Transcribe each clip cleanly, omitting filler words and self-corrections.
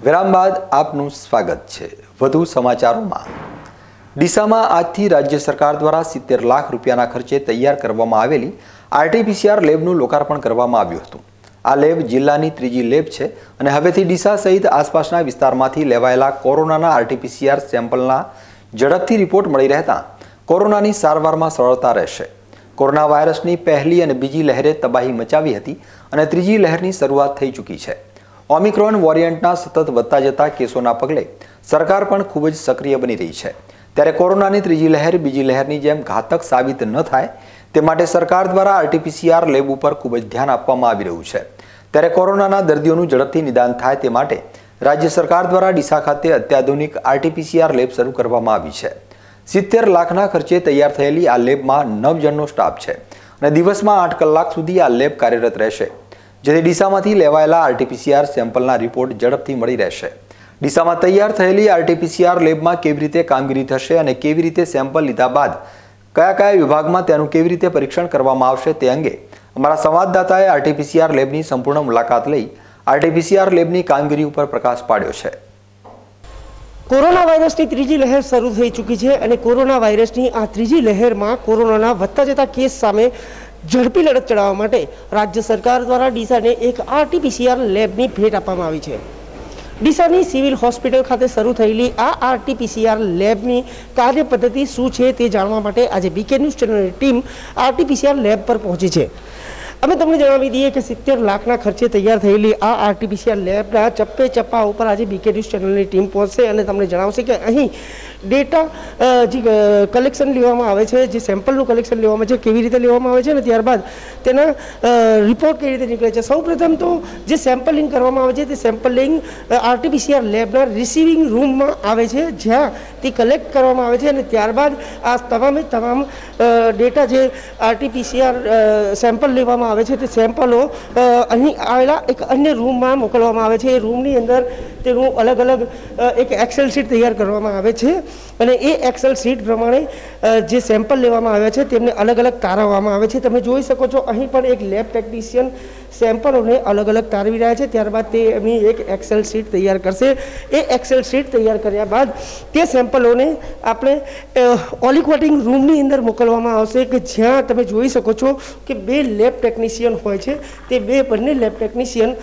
વિરામ બાદ આપનું સ્વાગત છે। વધુ સમાચારોમાં ડીસામાં આજથી રાજ્ય સરકાર દ્વારા 70 લાખ રૂપિયાના ખર્ચે તૈયાર કરવામાં આવેલી આરટીપીસીઆર લેબનું લોકાર્પણ કરવામાં આવ્યું હતું। આ લેબ જિલ્લાની ત્રીજી લેબ છે અને હવેથી ડીસા સહિત આસપાસના વિસ્તારમાંથી લેવાયેલા કોરોનાના આરટીપીસીઆર સેમ્પલના ઝડપથી રિપોર્ટ મળી રહેતા કોરોનાની સારવારમાં સરળતા રહેશે। કોરોના વાયરસની પહેલી અને બીજી લહેરે તબાહી મચાવી હતી અને ત્રીજી લહેરની શરૂઆત થઈ ચૂકી છે। ઓમિક્રોન વેરિયન્ટના સતત વધતા જતા કેસોના પગલે સરકાર પણ ખૂબ જ સક્રિય બની રહી છે। ત્યારે કોરોનાની ત્રીજી લહેર બીજી લહેરની જેમ ઘાતક સાબિત ન થાય તે માટે સરકાર દ્વારા આરટીપીસીઆર લેબ ઉપર ખૂબ જ ધ્યાન આપવામાં આવી રહ્યું છે। ત્યારે કોરોનાના દર્દીઓનું ઝડપથી નિદાન થાય તે માટે રાજ્ય સરકાર દ્વારા ડીસા ખાતે અત્યાધુનિક આરટીપીસીઆર લેબ શરૂ કરવામાં આવી છે। 70 લાખના ખર્ચે તૈયાર થયેલી આ લેબમાં 9 જણનો સ્ટાફ છે અને દિવસમાં 8 કલાક સુધી આ લેબ કાર્યરત રહેશે, જેથી ડીસામાંથી લેવાયેલા આરટીપીસીઆર સેમ્પલના રિપોર્ટ ઝડપથી મળી રહેશે। ડીસામાં તૈયાર થયેલી આરટીપીસીઆર લેબમાં કેવી રીતે કામગીરી થશે અને કેવી રીતે સેમ્પલ લીધા બાદ કયા વિભાગમાં તેનું કેવી રીતે પરીક્ષણ કરવામાં આવશે તે અંગે અમારા સંવાદદાતાએ આરટીપીસીઆર લેબની સંપૂર્ણ મુલાકાત લઈ આરટીપીસીઆર લેબની કામગીરી ઉપર પ્રકાશ પાડ્યો છે। કોરોના વાયરસની ત્રીજી લહેર શરૂ થઈ ચૂકી છે અને કોરોના વાયરસની આ ત્રીજી લહેરમાં કોરોનાના વધતા જતા કેસ સામે ઝડપી લડત ચડાવવા માટે રાજ્ય સરકાર દ્વારા ડીસાને એક આરટીપીસીઆર લેબની ભેટ આપવામાં આવી છે। ડીસાની સિવિલ હોસ્પિટલ ખાતે શરૂ થયેલી આ આરટીપીસીઆર લેબની કાર્ય પદ્ધતિ શું છે તે જાણવા માટે આજે બીકે ન્યૂઝ ચેનલની ટીમ આરટીપીસીઆર લેબ પર પહોંચી છે। અમે તમને જણાવી દઈએ કે 70 લાખના ખર્ચે તૈયાર થયેલી આ આરટીપીસીઆર લેબના ચપ્પે ચપ્પા ઉપર આજે બીકે ન્યૂઝ ચેનલની ટીમ પહોંચશે અને તમને જણાવશે કે અહીં ડેટા જે કલેક્શન લેવામાં આવે છે, જે સેમ્પલનું કલેક્શન લેવામાં આવે છે, કેવી રીતે લેવામાં આવે છે અને ત્યારબાદ તેના રિપોર્ટ કેવી રીતે નીકળે છે। સૌપ્રથમ તો જે સેમ્પલિંગ કરવામાં આવે છે તે સેમ્પલિંગ આરટીપીસીઆર લેબના રિસીવિંગ રૂમમાં આવે છે, જ્યાં તે કલેક્ટ કરવામાં આવે છે અને ત્યારબાદ આ તમામ ડેટા જે આરટીપીસીઆર સેમ્પલ લેવામાં આવે છે તે સેમ્પલો અહીં આવેલા એક અન્ય રૂમમાં મોકલવામાં આવે છે। એ રૂમની અંદર તેનું અલગ અલગ એક એક્સેલ શીટ તૈયાર કરવામાં આવે છે અને એ એક્સેલ શીટ પ્રમાણે જે સેમ્પલ લેવામાં આવ્યા છે તેમને અલગ અલગ તારવવામાં આવે છે। તમે જોઈ શકો છો અહીં પણ એક લેબ ટેકનિશિયન સેમ્પલોને અલગ અલગ તારવી રહ્યા છે, ત્યારબાદ તે એમની એક એક્સેલ શીટ તૈયાર કરશે। એ એક્સેલ શીટ તૈયાર કર્યા બાદ તે સેમ્પલોને આપણે ઓલિકોટિંગ રૂમની અંદર મોકલવામાં આવશે કે જ્યાં તમે જોઈ શકો છો કે 2 લેબ ટેકનિશિયન હોય છે। તે બંને લેબ ટેકનિશિયન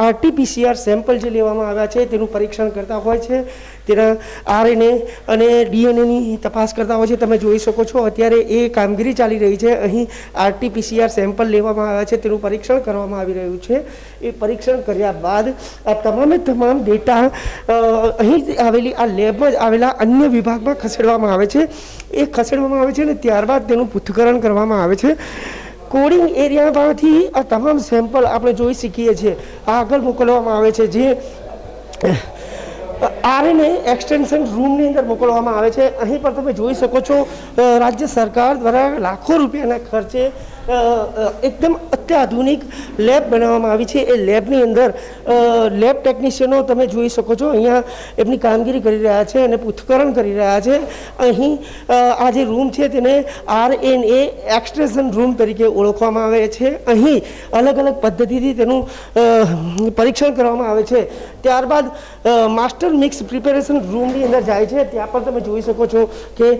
આરટીપીસીઆર સેમ્પલ જે લેવામાં આવ્યા છે તેનું પરીક્ષણ કરતા હોય છે, તેના આરએનએ અને ડીએનએની તપાસ કરતા હોય છે। તમે જોઈ શકો છો અત્યારે એ કામગીરી ચાલી રહી છે। અહીં આરટીપીસીઆર સેમ્પલ લેવામાં આવ્યા છે, તેનું પરીક્ષણ કરવામાં આવી રહ્યું છે। એ પરીક્ષણ કર્યા બાદ આ તમામ ડેટા અહીં આવેલી આ લેબમાં જ આવેલા અન્ય વિભાગમાં ખસેડવામાં આવે છે। એ ખસેડવામાં આવે છે અને ત્યારબાદ તેનું પૃથ્થકરણ કરવામાં આવે છે। કોડિંગ એરિયામાંથી આ તમામ સેમ્પલ આપણે જોઈ શકીએ છીએ આગળ મોકલવામાં આવે છે, જે આરએનએ એક્સટેન્શન રૂમની અંદર મોકલવામાં આવે છે। અહીં પણ તમે જોઈ શકો છો રાજ્ય સરકાર દ્વારા લાખો રૂપિયાના ખર્ચે એકદમ અત્યાધુનિક લેબ બનાવવામાં આવી છે। એ લેબની અંદર લેબ ટેકનિશિયનો તમે જોઈ શકો છો અહીંયા એમની કામગીરી કરી રહ્યા છે અને પૃથ્થકરણ કરી રહ્યા છે। અહીં આ જે રૂમ છે તેને આરએનએ એક્સટ્રેશન રૂમ તરીકે ઓળખવામાં આવે છે। અહીં અલગ અલગ પદ્ધતિથી તેનું પરીક્ષણ કરવામાં આવે છે। ત્યારબાદ માસ્ટર મિક્સ પ્રિપેરેશન રૂમની અંદર જાય છે, ત્યાં પણ તમે જોઈ શકો છો કે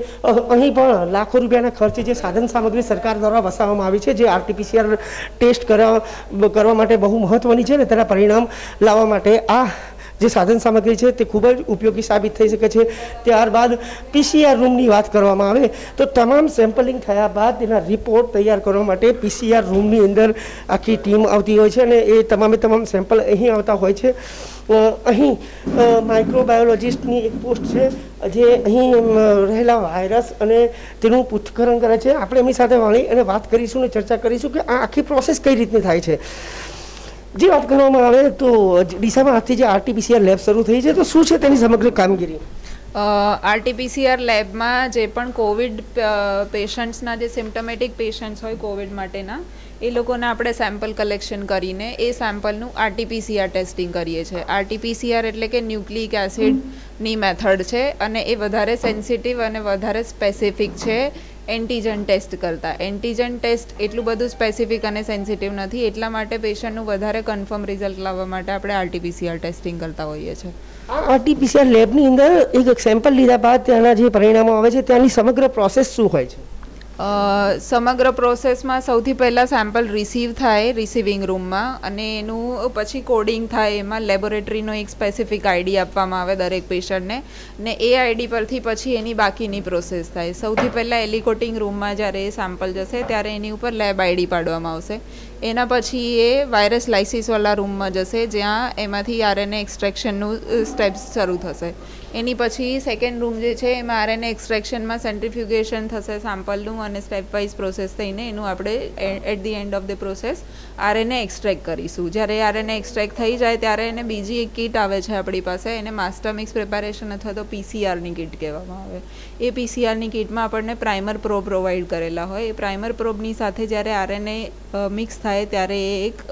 અહીં પણ લાખો રૂપિયાના ખર્ચે જે સાધન સામગ્રી સરકાર દ્વારા વસાવવામાં આવી છે, જે આરટીપીસીઆર ટેસ્ટ કરવા માટે બહુ મહત્વની છે અને તેના પરિણામ લાવવા માટે આ જે સાધન સામગ્રી છે તે ખૂબ જ ઉપયોગી સાબિત થઈ શકે છે। ત્યારબાદ પીસીઆર રૂમની વાત કરવામાં આવે તો તમામ સેમ્પલિંગ થયા બાદ તેના રિપોર્ટ તૈયાર કરવા માટે પીસીઆર રૂમની અંદર આખી ટીમ આવતી હોય છે અને એ તમામ સેમ્પલ અહીં આવતા હોય છે। અહીં માઇક્રોબાયોલોજિસ્ટની એક પોસ્ટ છે જે અહીં રહેલા વાયરસ અને તેનું પૃથ્થકરણ કરે છે। આપણે એમની સાથે વાળી અને વાત કરીશું અને ચર્ચા કરીશું કે આ આખી પ્રોસેસ કઈ રીતની થાય છે। જે વાત કરવામાં આવે તો ડીસામાં આજથી જે આરટીપીસીઆર લેબ શરૂ થઈ છે તો શું છે તેની સમગ્ર કામગીરી? આરટીપીસીઆર લેબમાં જે પણ કોવિડ પેશન્ટ્સના જે સિમ્ટમેટિક પેશન્ટ્સ હોય કોવિડ માટેના એ લોકોને આપણે સેમ્પલ કલેક્શન કરીને એ સેમ્પલનું આરટીપીસીઆર ટેસ્ટિંગ કરીએ છીએ। આરટીપીસીઆર એટલે કે ન્યુક્લિક એસિડની મેથડ છે અને એ વધારે સેન્સિટિવ અને વધારે સ્પેસિફિક છે એન્ટીજન ટેસ્ટ કરતાં. એન્ટીજન ટેસ્ટ એટલું બધું સ્પેસિફિક અને સેન્સિટિવ નથી, એટલા માટે પેશન્ટનું વધારે કન્ફર્મ રિઝલ્ટ લાવવા માટે આપણે RT-PCR ટેસ્ટિંગ કરતા હોઈએ છીએ. આ RT-PCR લેબની અંદર એક સેમ્પલ લીધા બાદ ત્યાંના જે પરિણામો આવે છે ત્યાંની સમગ્ર પ્રોસેસ શું હોય છે? સમગ્ર પ્રોસેસમાં સૌથી પહેલાં સેમ્પલ રિસીવ થાય રિસીવિંગ રૂમમાં, અને એનું પછી કોડિંગ થાય. એમાં લેબોરેટરીનો એક સ્પેસિફિક આઈડી આપવામાં આવે દરેક પેશન્ટને, ને એ આઈડી પરથી પછી એની બાકીની પ્રોસેસ થાય. સૌથી પહેલાં એલિકોટિંગ રૂમમાં જ્યારે એ સેમ્પલ જશે ત્યારે એની ઉપર લેબ આઈડી પાડવામાં આવશે. એના પછી એ વાયરસ લાઇસિસવાળા રૂમમાં જશે, જ્યાં એમાંથી RNA એક્સટ્રેક્શનનું સ્ટેપ્સ શરૂ થશે. એની પછી સેકન્ડ રૂમ જે છે એમાં RNA એક્સટ્રેક્શનમાં સેન્ટ્રીફ્યુગેશન થશે સેમ્પલનું, અને સ્ટેપ વાઇઝ પ્રોસેસ થઈને એનું આપણે at the end of the process RNA extract કરીશું. જ્યારે RNA એક્સટ્રેક્ટ થઈ જાય ત્યારે એને બીજી એક કીટ આવે છે આપણી પાસે, એને માસ્ટર મિક્સ પ્રિપેરેશન અથવા તો PCRની કીટ કહેવામાં આવે. એ PCRની કીટમાં આપણને પ્રાઇમર પ્રોબ પ્રોવાઈડ કરેલા હોય. એ પ્રાઇમર પ્રોબની સાથે જ્યારે RNA મિક્સ થાય ત્યારે એ એક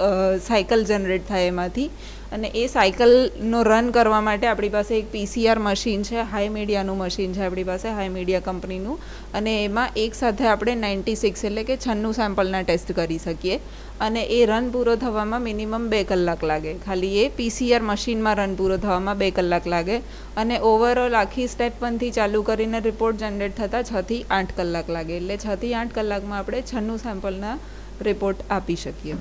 સાયકલ જનરેટ થાય એમાંથી, અને એ સાયકલનો રન કરવા માટે આપણી પાસે એક PCR મશીન છે, હાઈ મીડિયાનું મશીન છે આપણી પાસે, હાઈ મીડિયા કંપનીનું, અને એમાં એક સાથે આપણે 96 એટલે કે 96 સેમ્પલના ટેસ્ટ કરી શકીએ. અને એ રન પૂરો થવામાં મિનિમમ 2 કલાક લાગે. ખાલી એ PCR મશીનમાં રન પૂરો થવામાં 2 કલાક લાગે, અને ઓવરઓલ આખી સ્ટેપ 1 થી ચાલુ કરીને રિપોર્ટ જનરેટ થતાં 6 થી 8 કલાક લાગે. એટલે 6 થી 8 કલાકમાં આપણે 96 સેમ્પલના રિપોર્ટ આપી શકીએ.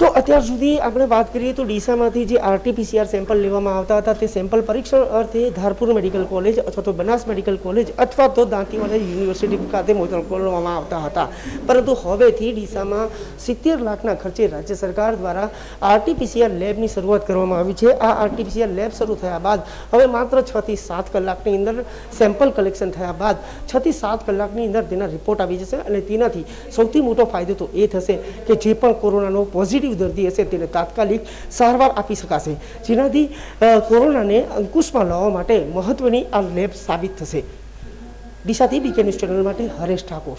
તો અત્યાર સુધી આપણે વાત કરીએ તો ડીસામાંથી જે RT-PCR સેમ્પલ લેવામાં આવતા હતા તે સેમ્પલ પરીક્ષણ અર્થે ધારપુર મેડિકલ કોલેજ અથવા તો બનાસ મેડિકલ કોલેજ અથવા તો દાંતીવાડા યુનિવર્સિટી ખાતે મોકલવામાં આવતા હતા. પરંતુ હવેથી ડીસામાં 70 લાખના ખર્ચે રાજ્ય સરકાર દ્વારા RT-PCR લેબની શરૂઆત કરવામાં આવી છે. આ RT-PCR લેબ શરૂ થયા બાદ હવે માત્ર 6 થી 7 કલાકની અંદર સેમ્પલ કલેક્શન થયા બાદ 6 થી 7 કલાકની અંદર તેના રિપોર્ટ આવી જશે, અને તેનાથી સૌથી મોટો ફાયદો તો એ થશે કે જે પણ કોરોનાનો પોઝિટિવ દર્દી હશે તેને તાત્કાલિક સારવાર આપી શકાશે, જેનાથી કોરોનાને અંકુશમાં લાવવા માટે મહત્વની આ લેબ સાબિત થશે. ડીસાથી BK ન્યૂઝ ચેનલ માટે હરેશ ઠાકોર.